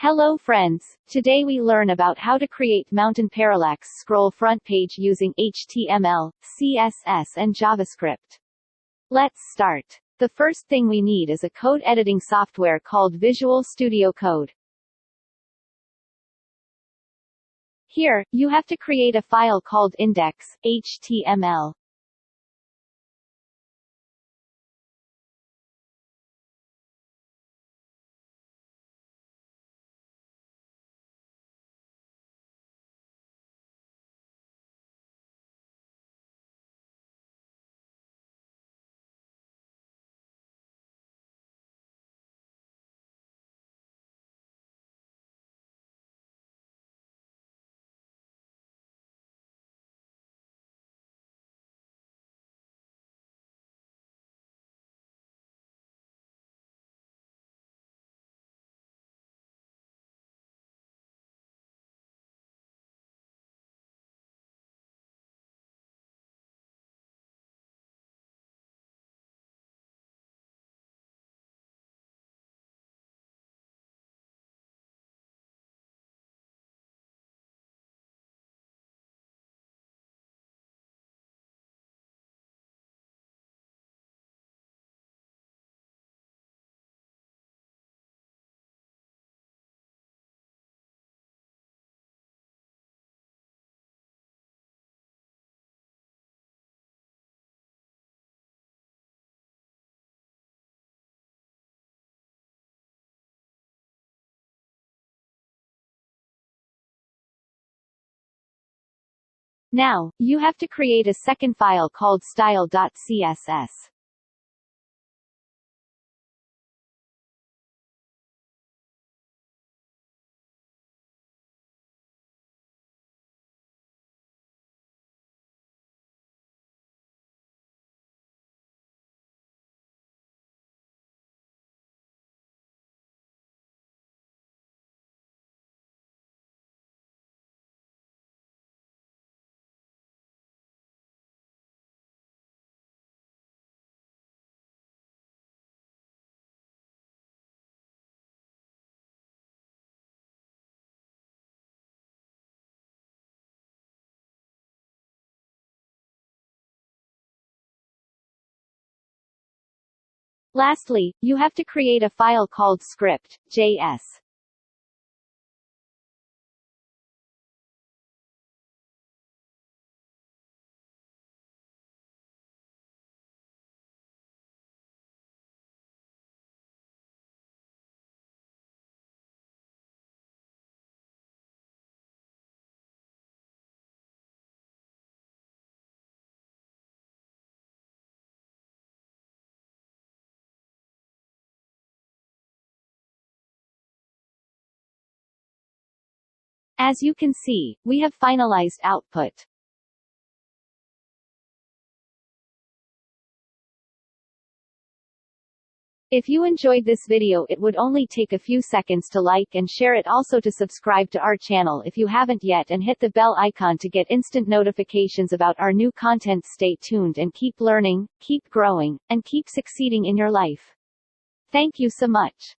Hello friends, today we learn about how to create Mountain Parallax scroll front page using HTML, CSS and JavaScript. Let's start. The first thing we need is a code editing software called Visual Studio Code. Here, you have to create a file called Index.html. Now, you have to create a second file called style.css. Lastly, you have to create a file called script.js. As you can see, we have finalized output. If you enjoyed this video, it would only take a few seconds to like and share it, also to subscribe to our channel if you haven't yet, and hit the bell icon to get instant notifications about our new content. Stay tuned and keep learning, keep growing, and keep succeeding in your life. Thank you so much.